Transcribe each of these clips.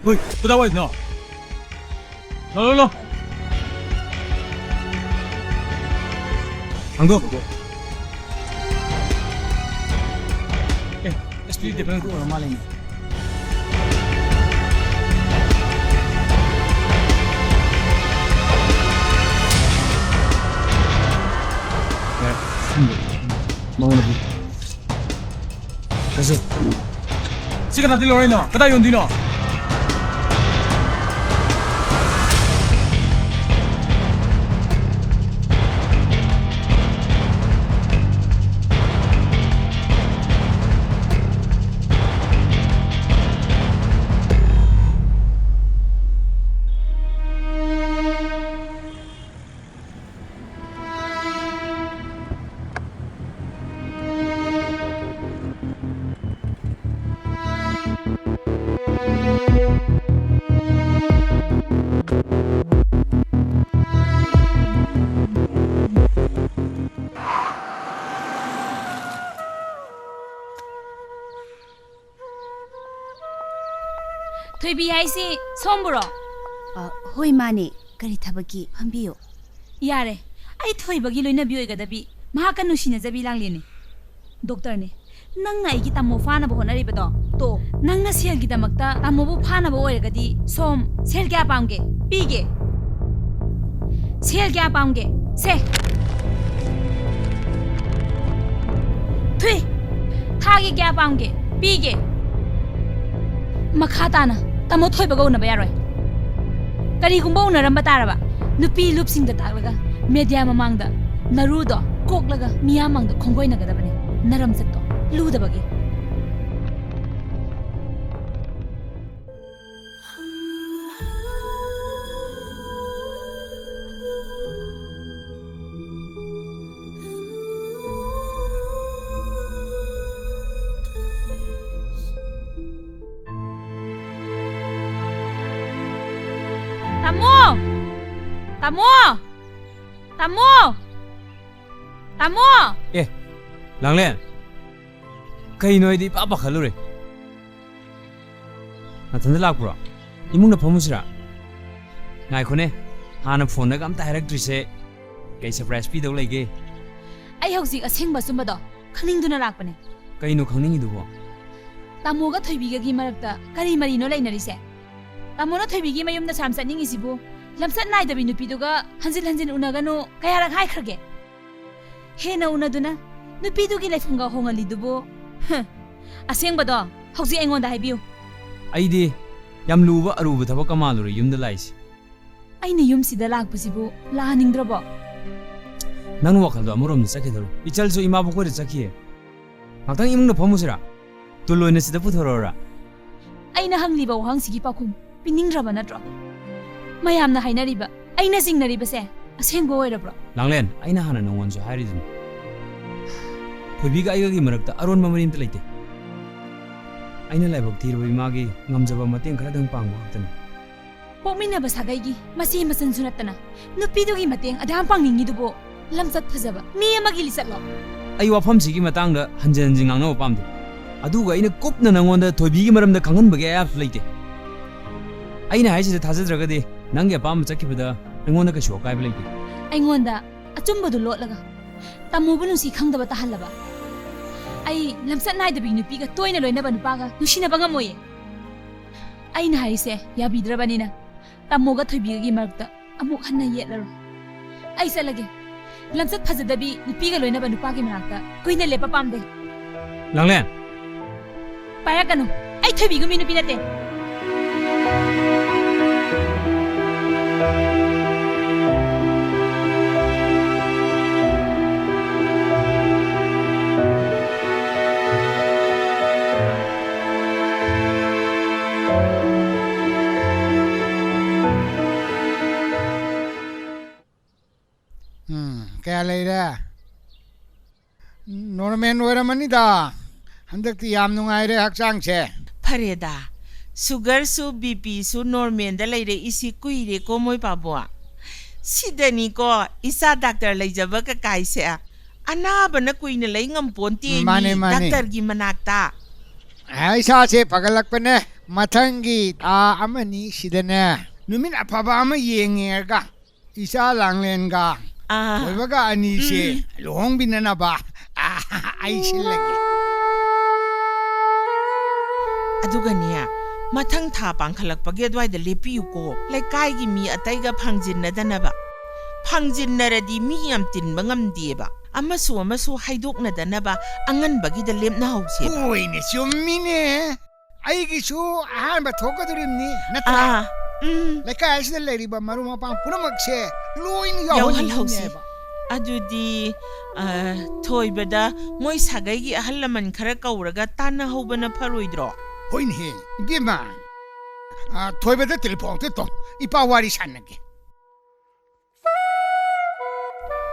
ฮ้ยกูได้ไว้เนาะเร็วAnggo. Espírito de branco normal ainda. Mau lagi. Kasih. Siapa nanti orang ini? Kita yang dino. 토이비 하이시 손부러. 호이 마네. 그리 타바기 한비요. 야래. 아이 토이버기 로이나 비오이가다비. 마하카 누시나 자비랑리네. 독터네. 낭나 이기 담모 파나보 호나리버도. 또 낭나 셀기다막다 담모부 파나보 오이가디 솜 셀게 아빠운게 삐게. 셀게 아빠운게 세. 토이. 타기 게 아빠운게 삐게. 마카다나 Tamo thoy bago na bayaroi. Kari kumbaw na ramba taraba. Nupi lupsing da taklaga. Media mamangda. Narudo. Koklaga. Miyamangda konggoy na gadabane. Naramsat to. Luda bagi. Tamo! Langlen. Kay no idi papa khalure. Nathanda lakpura. Imungna phamusira. Ngai khone. Hana phone na kam ta electric kay surprise pi dau lege. Ai hausi asengba sumbado. Khaningduna lakpane. Kay no khangningi dubo. Tamoga thoibiga gi marakta kari mari no lainarise. Tamona thoibigi mayumda samsatningi sibu. Lamsat naidabi nupiduga hanjil unagano kayarak haikrage. Hena unaduna nupidugi laifumga hongalidubo. Asengbado hausi aingonda haibiu. Aidi yam luba aruba thabak kamalure yumda laisi. Aina yumsida lakpasibu lahaningdrabo. Nang wakaldo amurom sakhidaru. Ichalsu imabu ko sakhiye. Ngakhtang imungna phamusira. Tuloina sida puthorora. Aina hangliba wahangsigi pakhum piningraba natro. Mayamna hainariba aina singnaribase asengbo oirabro. Langlen aina hana nongonso hairidun. Thoibiga aigagi marakta aron mamarim ta leite. Aina laibak thirbai magi ngamjaba mateng kharadang pangwa hatana. Pokminaba sagaigi masi masan sunatana nupidugi mateng adam pangningi dubo lamsat phajaba mi amagi lisatlo. Ai wafam sigi matangda hanjin ngangna pamde. Aduga aina kopna nangonda thoibigi maramda khanganbage ayap leite. Aina haisida thajadragadi nangi apam chakibada engonda ka shokai leite. Aingonda achumbadu lotlaga tamubu nusi khangdaba tahallaba. Ai lamsat naidabi nupiga toina loinaba nupaga nusinaba ngamoye. Aina haise yabidrabanina tamoga thoibigi markta amuk hanna yetlaro. Ai salage lamsat phajadabi nupiga loinaba nupagi manakta koina lepa pamde. Langlen Payakanu ai thoibigi mi nupi nate. Kaya layda Norman oiramanida handakti yam nungaire hakchang che Fareda sugar su BP su normal da leire isi kuire ko moi pabwa sidani ko isa doctor leijaba ka kaise anaba na kuine lei ngam ponti ni doctor gi manakta ai sa che pagalak pene 마탕기 아마니 시대네 누민 아파바 아마 예행해가 이사 랑렌가 아, 뭐가 아니시 롱비나나 봐 아이실레게 ꯑꯗꯨꯒꯅꯦ ꯃꯊꯪ ꯊꯥ ꯄꯥꯡꯈꯠꯂꯛꯄꯒꯤ ꯑꯗꯨꯋꯥꯏꯗ ꯂꯦꯞꯄꯤꯌꯨꯀꯣ ꯂꯩꯀꯥꯏꯒꯤ ꯃꯤ ꯑꯇꯩꯒ ꯐꯪꯖꯤꯟꯅꯗꯅꯕ ꯐꯪꯖꯤꯟꯅꯔꯗꯤ ꯃꯤ ꯌꯥꯝ ꯇꯤꯟꯕ ꯉꯝꯗꯦꯕ ꯑꯃꯁꯨ ꯍꯥꯏꯗꯣꯛꯅꯗꯅꯕ ꯑꯉꯟꯕꯒꯤꯗ ꯂꯦꯞꯅꯍꯧꯁꯦꯕ 호이네 좀미네 아이기수 아한바 도가드립니 나타 레카이스들 레리바 마루마빵 punamakse loin ꯌꯥꯎꯍꯜꯍꯧꯁꯤ ꯑꯗꯨꯗꯤ ꯊꯣꯏꯕꯗ ꯃꯣꯏ ꯁꯥꯒꯩꯒꯤ ꯑꯍꯜ ꯂꯃꯟ ꯈꯔ ꯀꯧꯔꯒ ꯇꯥꯟꯅꯍꯧꯕꯅ ꯐꯔꯣꯏꯗ꯭ꯔꯣ 호인해 이게마 토이베드 텔레폰 또 이빠와리 산나게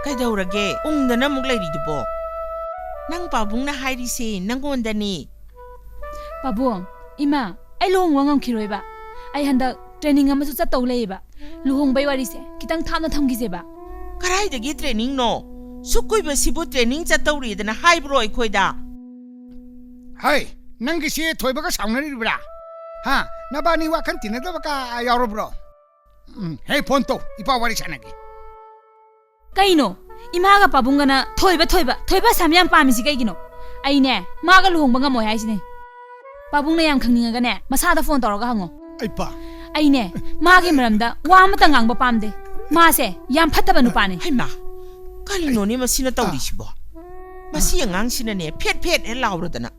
ꯀꯩꯗꯧꯔꯒꯦ ꯎꯪꯗꯅ ꯑꯃꯨꯛ ꯂꯩꯔꯤꯗꯨꯕꯣ ꯅꯪ ꯄꯥꯕꯨꯡꯅ ꯍꯥꯏꯔꯤꯁꯦ ꯅꯪꯉꯣꯟꯗꯅꯤ ꯄꯥꯕꯨꯡ ꯏꯃꯥ ꯑꯩ ꯂꯨꯍꯣꯡꯕ ꯉꯝꯈꯤꯔꯣꯏꯕ ꯑꯩ ꯍꯟꯗꯛ ꯇ꯭ꯔꯦꯅꯤꯡ ꯑꯃꯁꯨ ꯆꯠꯇꯧ ꯂꯩꯌꯦꯕ ꯂꯨꯍꯣꯡꯕꯩ ꯋꯥꯔꯤꯁꯦ ꯈꯤꯇꯪ ꯊꯥꯞꯅ ꯊꯝꯈꯤꯁꯦꯕ ꯀꯔꯥꯏꯗꯒꯤ ꯇ꯭ꯔꯦꯅꯤꯡꯅꯣ ꯁꯨꯛ ꯀꯨꯏꯕꯁꯤꯕꯨ ꯇ꯭ꯔꯦꯅꯤꯡ ꯆꯠꯇꯧꯔꯤꯗꯅ ꯍꯥꯏꯕ꯭ꯔꯣ ꯑꯩꯈꯣꯏꯗ 하이 난기시 토이베가 사우나리브라 하 나바니 와칸 티나다바까 야로브로 헤이 폰토 이빠와리 산나게 ꯀꯩꯅꯣ ꯏꯃꯥꯒ ꯄꯥꯕꯨꯡꯒꯅ ꯊꯣꯏꯕ ꯁꯝ ꯌꯥꯝ ꯄꯥꯝꯃꯤꯁꯤ ꯀꯩꯒꯤꯅꯣ ꯑꯩꯅꯦ ꯃꯥꯒ ꯂꯨꯍꯣꯡꯕ ꯉꯝꯃꯣꯏ ꯍꯥꯏꯁꯤꯅꯦ ꯄꯥꯕꯨꯡꯅ ꯌꯥꯝ ꯈꯪꯅꯤꯡꯉꯒꯅꯦ ꯃꯁꯥꯗ ꯐꯣꯟ ꯇꯧꯔꯒ ꯍꯪꯉꯣ 아이빠 ꯑꯩꯅꯦ ꯃꯥꯒꯤ ꯃꯔꯝꯗ ꯋꯥ ꯑꯃꯇ ꯉꯥꯡꯕ ꯄꯥꯝꯗꯦ ꯃꯥꯁꯦ ꯌꯥꯝ ꯐꯠꯇꯕ ꯅꯨꯄꯥꯅꯦ ꯍꯩꯃꯥ ꯀꯔꯤꯅꯣꯅꯦ ꯃꯁꯤꯅ ꯇꯧꯔꯤꯁꯤꯕꯣ ꯃꯁꯤ ꯑꯉꯥꯡꯁꯤꯅꯅꯦ ꯐꯦꯠ ꯍꯦꯛ ꯂꯥꯎꯔꯗꯅ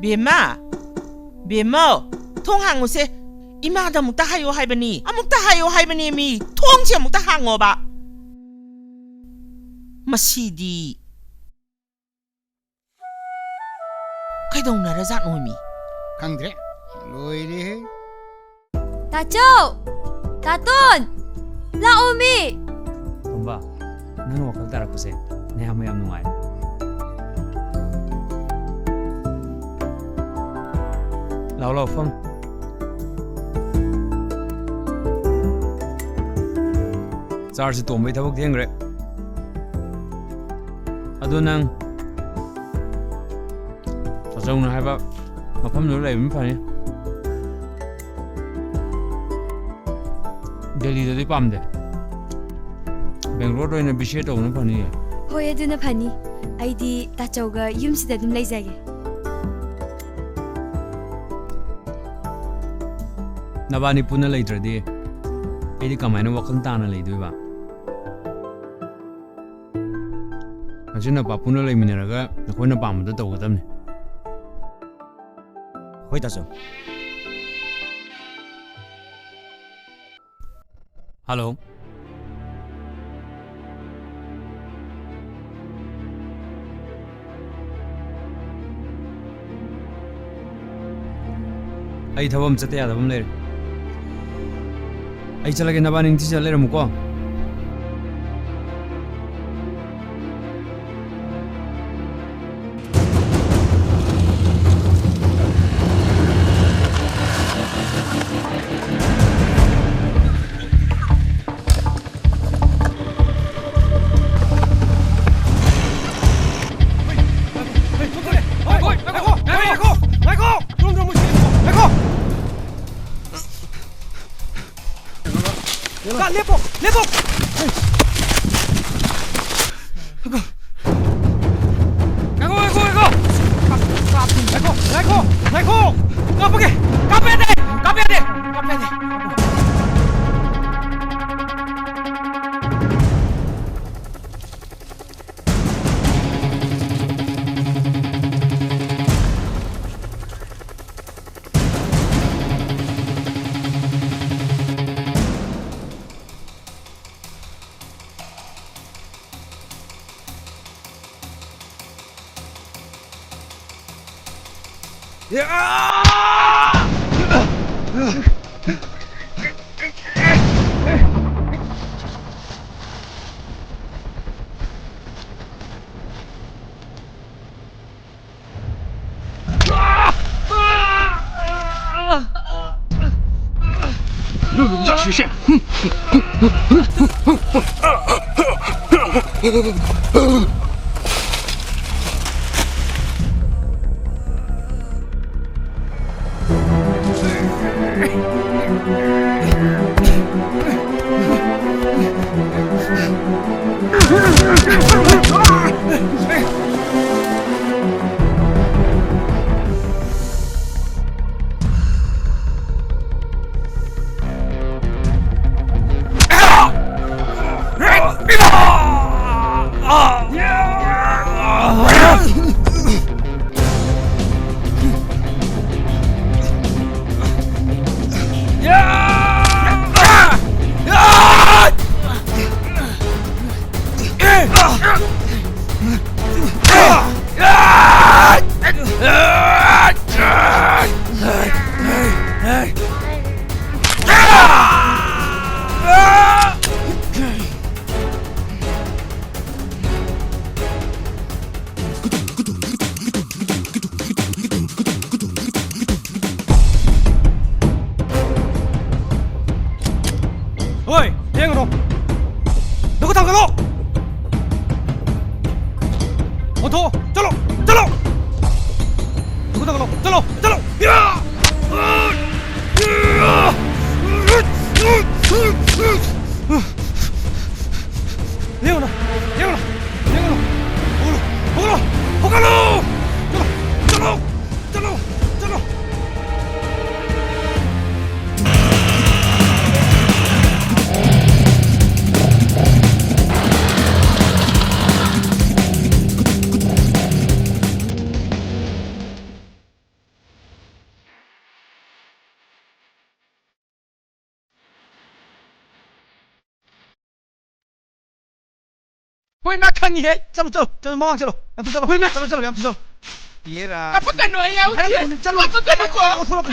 ꯕꯦꯝꯃ ꯊꯣꯡ ꯍꯥꯡꯉꯨꯁꯦ 이마다 아무ꯛ다 하요 할머니 아무ꯛ다 하요 할머니 미 통치 아무ꯛ다 항어봐 마시디 그동나라 자노미 강드레 로이리 다초 다돈 라오미 tomba nang wakal tarakpase ne hama yam nungai lao fam charsi tombai thabak thengre adu nang chachong haiba mafam no leibim phani delhi da di pamde 뱅글로르 에는 비시에도 오는 판이 호에 드나 파니 아이디 다초가 윰시다 좀 레이자게 나바니 पुनः लेट्रदी एदी कमाइना वखन ताना लेदुबा अजिना बापुना लेमिनरगा नखोइना पामदा तौगदमने होय तासो हेलो आई थबम चते यादबम ले आई चलगे नबानी थी चले रमुको Ôi, điên rồi. Đừng có thằng cái lộ. Ô tô, chalo, chalo. Đừng có thằng cái lộ, chalo, chalo. Điên rồi, điên rồi, điên rồi. Hô lô, hô lô, chalo, chalo, chalo. Ôi nó thân gì hết, chalo chalo, chalo mau chalo, em chalo, chalo chalo em chalo. Iya lah. Apa kan no ayaw? Chalo, apa kan ko?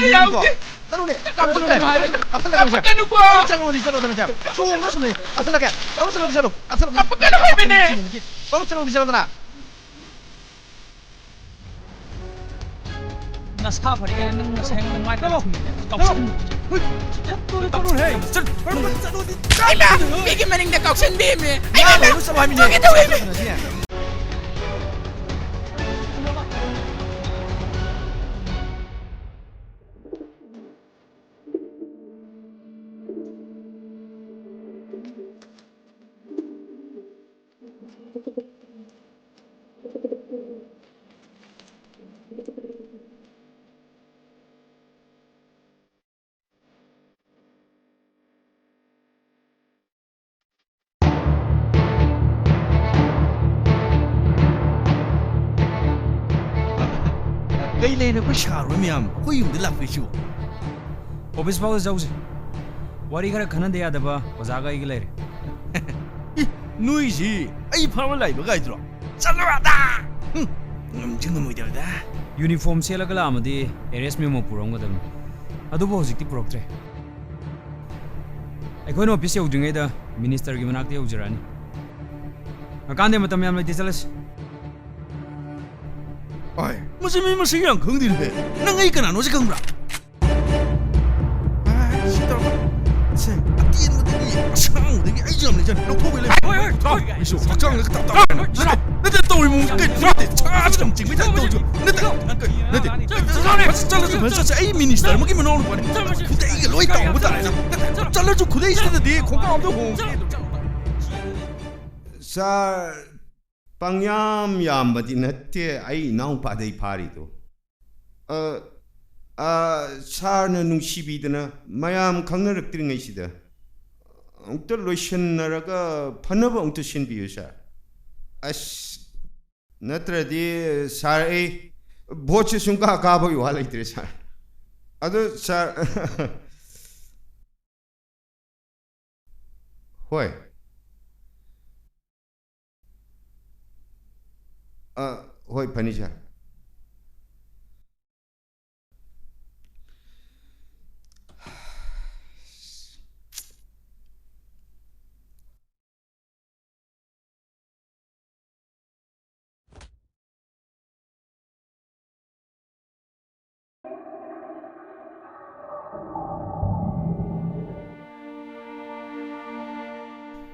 Ayaw. Chalo ni, apa kan no? Apa kan ko? Chalo ni chalo chalo. Suong na suni. Apa na kaya? Chalo chalo chalo. Apa kan no bine? Chalo chalo chalo na. 나사 버리게 하는 생각 많이 들어. Ay na, bigyan maning na kauksan bime. Ay na, bakit daw bime? Cây này nó có xả rồi mày có dùng để làm cái gì? 오피스 파우더 자우지. 와리 가라 가는 데야 돼봐. 오자가 이길래. 누이 gì? Ai phá lại cái gì đó? Chalo ada. Ngâm 뭐 이러다. 유니폼 셀라가 라마디 에레스 메모 부렁거든. 아두고 호직티 부럭트레. ꯑꯩꯈꯣꯏꯅ 오피스 여우드ring에다 미니스터기 머나ꯛꯇ 여우지라니. 아간데 마탐 ꯌꯥꯝ ꯂꯩꯇꯦ ꯆꯠꯂꯁꯤ. Ôi, 무슨 미 무슨 양 긍디네. 난 ai kana nó sẽ không ra. À, shit đâu. Xem, tiền mà cái gì? Sang cái ai dầm này chân, nó thu về lên. Ôi, thôi, cái số phát trang cái tập tập. Nó tôi muốn cái để cha trong chính với tôi chứ. Nó chắc là chúng ta sẽ minister mà cái mà nó luôn. Chúng ta cái lối tàu của ta. Chắc là chúng ta sẽ đi không có đâu hùng. Sa pangyam yambadi natte ai naung padai parido. Sarna nungsibidana mayam khangnaraktiringaisida. Ongta lotion naraga phanaba ongta sinbiyusa. As natradi sar e boche sunka kaba yu halaitre sar. Ado sar Hoy. Hoy Panija.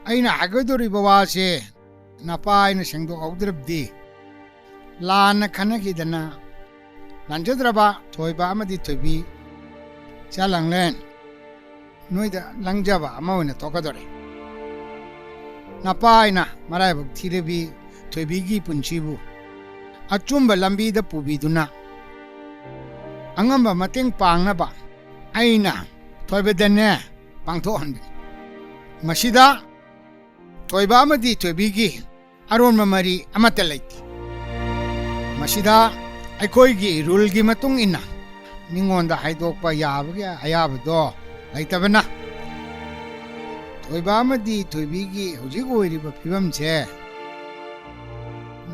Aina agadori bawase napa aina sengdo audrabdi lan khanaki dana lanjadraba thoiba amadi thoibi chalanglen noida langjaba amawna tokadore napa aina marai buk thirebi thoibi gi punchibu achumba lambi da pubi duna angamba mateng pangna ba aina thoibe dane pangtho han masida thoiba amadi thoibi gi aron mamari amata laiti masida aikoi gi rule gi matung ina ningonda haidokpa yabage ayabdo laitabana thoiba amadi thoibi gi hojik oiriba phibam che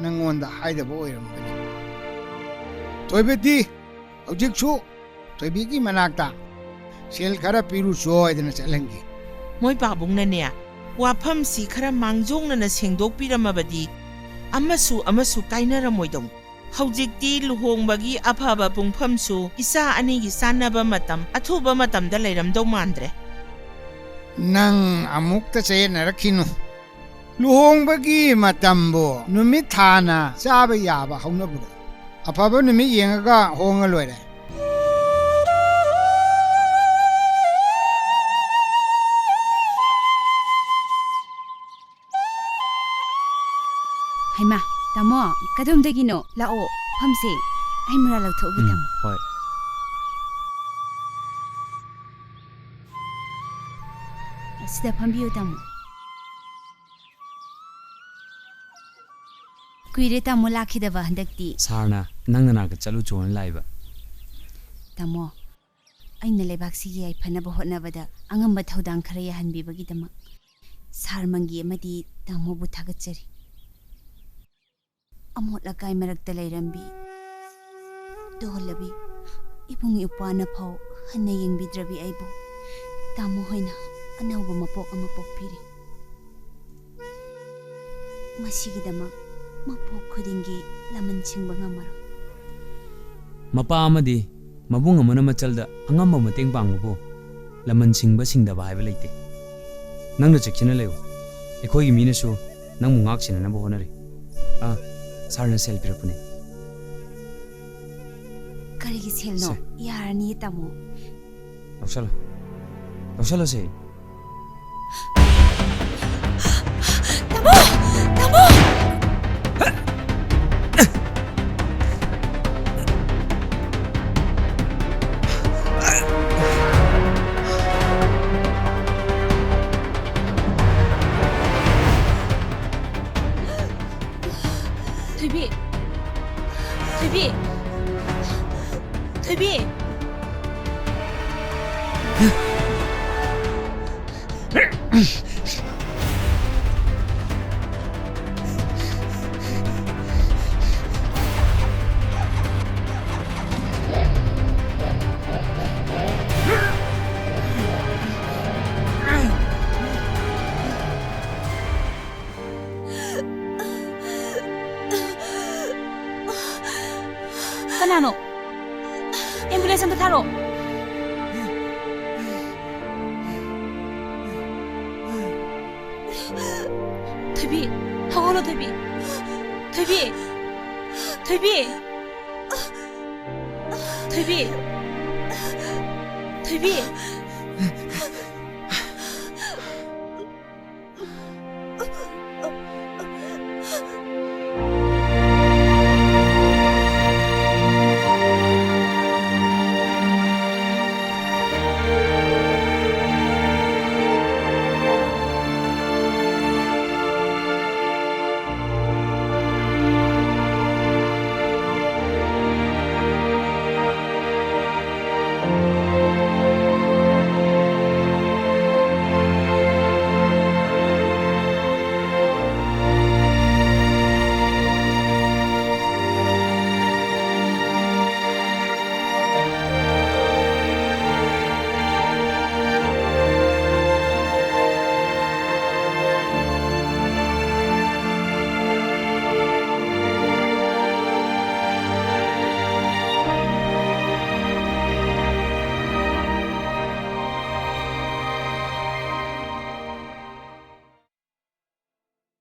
nangonda haidaba oiramgani thoibedi hojik chu ꯊꯣꯏꯕꯤꯒꯤ ꯃꯅꯥꯛꯇ ꯁꯦꯜ ꯈꯔ ꯄꯤꯔꯨ ꯁꯣꯏꯗꯅ ꯆꯠꯍꯟꯒꯦ ꯃꯣꯏ ꯄꯥꯕꯨꯡꯅꯅꯦ ꯋꯥꯐꯝꯁꯤ ꯈꯔ ꯃꯥꯡꯖꯧꯅꯅ ꯁꯦꯡꯗꯣꯛꯄꯤꯔꯝꯃꯕꯗꯤ ꯑꯃꯁꯨ ꯀꯥꯏꯅꯔꯝꯃꯣꯏꯗꯧꯅꯤ ꯍꯧꯖꯤꯛꯇꯤ ꯂꯨꯍꯣꯡꯕꯒꯤ ꯑꯐꯕ ꯄꯨꯡꯐꯝꯁꯨ ꯏꯆꯥ ꯑꯅꯤꯒꯤ ꯆꯥꯟꯅꯕ ꯃꯇꯝ ꯑꯊꯨꯕ ꯃꯇꯝꯗ ꯂꯩꯔꯝꯗꯧ ꯃꯥꯟꯗ꯭ꯔꯦ ꯅꯪ ꯑꯃꯨꯛꯇ ꯆꯌꯦꯠꯅꯔꯛꯈꯤꯅꯨ ꯂꯨꯍꯣꯡꯕꯒꯤ ꯃꯇꯝꯕꯨ ꯅꯨꯃꯤꯠ ꯊꯥꯅ ꯆꯥꯕ ꯌꯥꯕ ꯍꯧꯅꯕ꯭ꯔꯣ ꯑꯐꯕ ꯅꯨꯃꯤꯠ ꯌꯦꯡꯉꯒ ꯍꯣꯡꯉ ꯂꯣꯏꯔꯦ ꯍꯩꯃꯥ ꯇꯥꯃꯣ ꯀꯗꯣꯝꯗꯒꯤꯅꯣ ꯂꯥꯛꯑꯣ ꯐꯝꯁꯦ ꯑꯩ ꯃꯨꯔꯥ ꯂꯧꯊꯣꯛꯎꯒꯦ ꯇꯥꯃꯣ ꯍꯣꯏ ꯁꯤꯗ ꯐꯝꯕꯤꯌꯨ ꯇꯥꯃꯣ ꯀꯨꯏꯔꯦ ꯇꯥꯃꯣ ꯂꯥꯛꯈꯤꯗꯕ ꯍꯟꯗꯛꯇꯤ ꯁꯥꯔꯅ ꯅꯪ ꯅꯅꯥꯛꯇ ꯆꯠꯂꯨ ꯆꯣꯅ ꯂꯥꯛꯏꯕ ꯇꯥꯃꯣ ꯑꯩꯅ ꯂꯩꯕꯥꯛꯁꯤꯒꯤ ꯌꯥꯏꯐꯅꯕ ꯍꯣꯠꯅꯕꯗ ꯑꯉꯝꯕ ꯊꯧꯗꯥꯡ ꯈꯔ ꯌꯥꯍꯟꯕꯤꯕꯒꯤꯗꯃꯛ ꯁꯥꯔ ꯃꯪꯒꯤ ꯑꯃꯗꯤ ꯇꯥꯃꯣꯕꯨ ꯊꯥꯒꯠꯆꯔꯤ ꯑꯃꯣꯠ ꯑꯀꯥꯏ ꯃꯔꯛꯇ ꯂꯩꯔꯝꯕꯤ ꯇꯣꯍꯜꯂꯕꯤ ꯏꯕꯨꯡ ꯏꯄ꯭ꯋꯥꯅ ꯐꯥꯎ ꯍꯟꯅ ꯌꯦꯡꯕꯤꯗ꯭ꯔꯕꯤ ꯑꯩꯕꯨ ꯇꯥꯃꯣ ꯍꯣꯏꯅ ꯑꯅꯧꯕ ꯃꯄꯣꯛ ꯑꯃ ꯄꯣꯛꯄꯤꯔꯤ ꯃꯁꯤꯒꯤꯗꯃꯛ ꯃꯄꯣꯛ ꯈꯨꯗꯤꯡꯒꯤ ꯂꯃꯟ ꯁꯤꯡꯕ ꯉꯝꯃꯔꯣꯏ ꯃꯄꯥ ꯑꯃꯗꯤ ꯃꯕꯨꯡ ꯑꯃꯅ ꯃꯆꯜꯗ ꯑꯉꯝꯕ ꯃꯇꯦꯡ ꯄꯥꯡꯕꯕꯨ ꯂꯃꯟ ꯁꯤꯡꯕ ꯁꯤꯡꯗꯕ ꯍꯥꯏꯕ ꯂꯩꯇꯦ ꯅꯪꯅ ꯆꯦꯛꯁꯤꯟꯅ ꯂꯩꯌꯨ ꯑꯩꯈꯣꯏꯒꯤ ꯃꯤꯅꯁꯨ ꯅꯪꯕꯨ ꯉꯥꯛ ꯁꯦꯟꯅꯅꯕ ꯍꯣꯠꯅꯔꯤ ꯁꯥꯔꯅ ꯁꯦꯜ ꯄꯤꯔꯛꯄꯅꯦ ꯀꯔꯤꯒꯤ ꯁꯦꯜꯅꯣ ꯌꯥꯔꯅꯤ ꯇꯥꯃꯣ ꯂꯧꯁꯜꯂꯁꯦ ꯇꯥꯃꯣ ꯇꯥꯃꯣ ꯊꯣꯏꯕꯤ ꯊꯣꯏꯕꯤ ꯊꯣꯏꯕꯤ 그나노 앰뷸런스 한테 타러 데비 하고로 데비 데비 데비 데비 데비